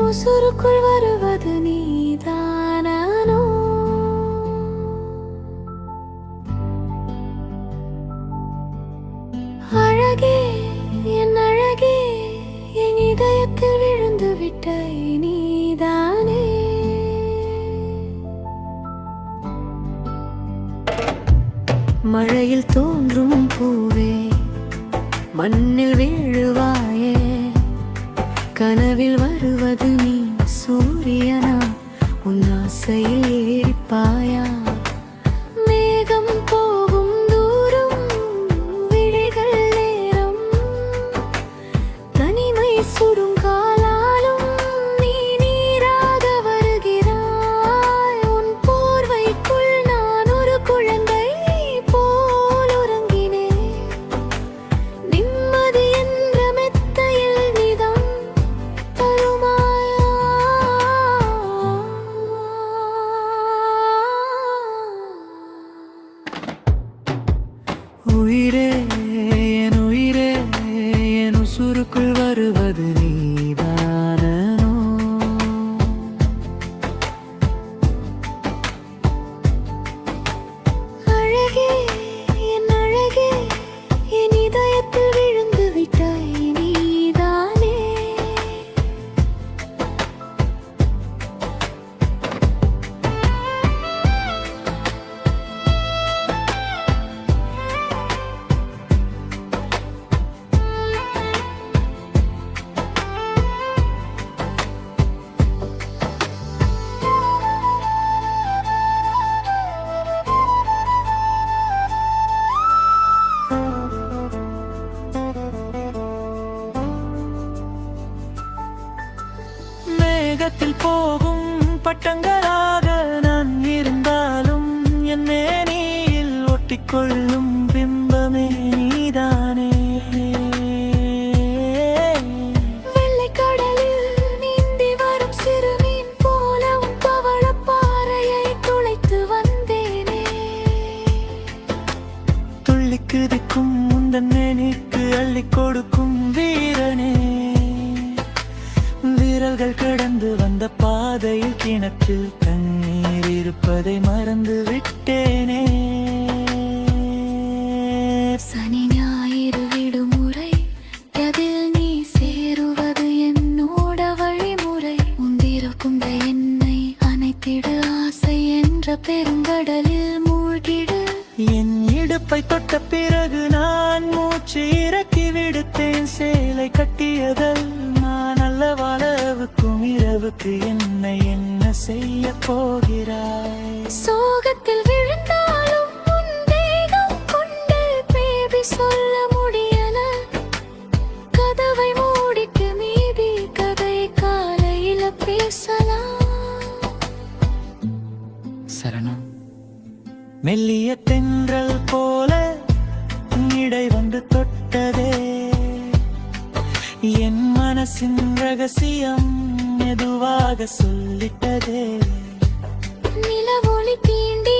உசுருக்குள் வருவது நீதானோ? அழகே என் அழகே, என் இதயத்தில் விழுந்து விட்ட நீதானே. மழையில் தோன்றும் பூவே, மண்ணில் வீழுவாயே, கனவில் வருவது நீ சூரியனா? உன் ஆசையில் ஏறிப்பாயா? மேகம் போகும் தூரம், விழிகள் நேரம், தனிமை சுடும் காலாலும் நீ நீராக வருகிறாய். உன் போர்வைக்குள் நான் ஒரு குழந்தை போல் உறங்கினேன். நிம்மதி என்ற மெத்தையில் நீதான் தருமாயா? உயிரே என் உயிரே, என் உசுருக்குள் வருவது நீதானோ? அழகே என் அழகே, என் இதயத்தில் விழுந்து விட்டாய் நீதானே. மேகத்தில் போகும் பட்டங்களாக நான் இருந்தாலும் என் மேனியில் ஒட்டிக்கொள்ளும் பிம்பமே நீதானே. வெள்ளைக்கடலில் நீந்தி வரும் சிறு மீன் போல உன் பவழப்பாறையை துளைத்து வந்தேனே. துள்ளி குதிக்கும் உந்தன் மேனிக்கு அள்ளி கொடுக்கும் வீரனே. வீரர்கள் கடந்து வந்த பாதையில் கிணற்றில் தண்ணீர் இருப்பதை மறந்து விட்டேனே. சனி ஞாயிறு விடுமுறை, அதில் நீ சேருவது என்னோட வழிமுறை. உந்திருக்கும் என்னை அணைத்திட ஆசை என்ற பெருங்கடலில் மூழ்கிடு. என் இடுப்பை தொட்ட பிறகு நான் மூச்சு இறக்கி விடுத்தேன். சேலை கட்டியதல் நான் அல்லவாளவுக்கும் இரவுக்கு என்னை என்ன செய்ய போகிறாய்? சோகத்தில் விழுந்தாலும் உன் தேகம் கொண்டு பேபி சொல்ல முடியல. கதவை மூடிட்டு மீதி கதை காலையில பேசலாம். சரணம். மெல்லிய தென்றல் போல இடை வந்து தொட்டதே. என் மனசின் ரகசியம் மெதுவாக சொல்லிட்டதே. நிலவொளி தீண்டி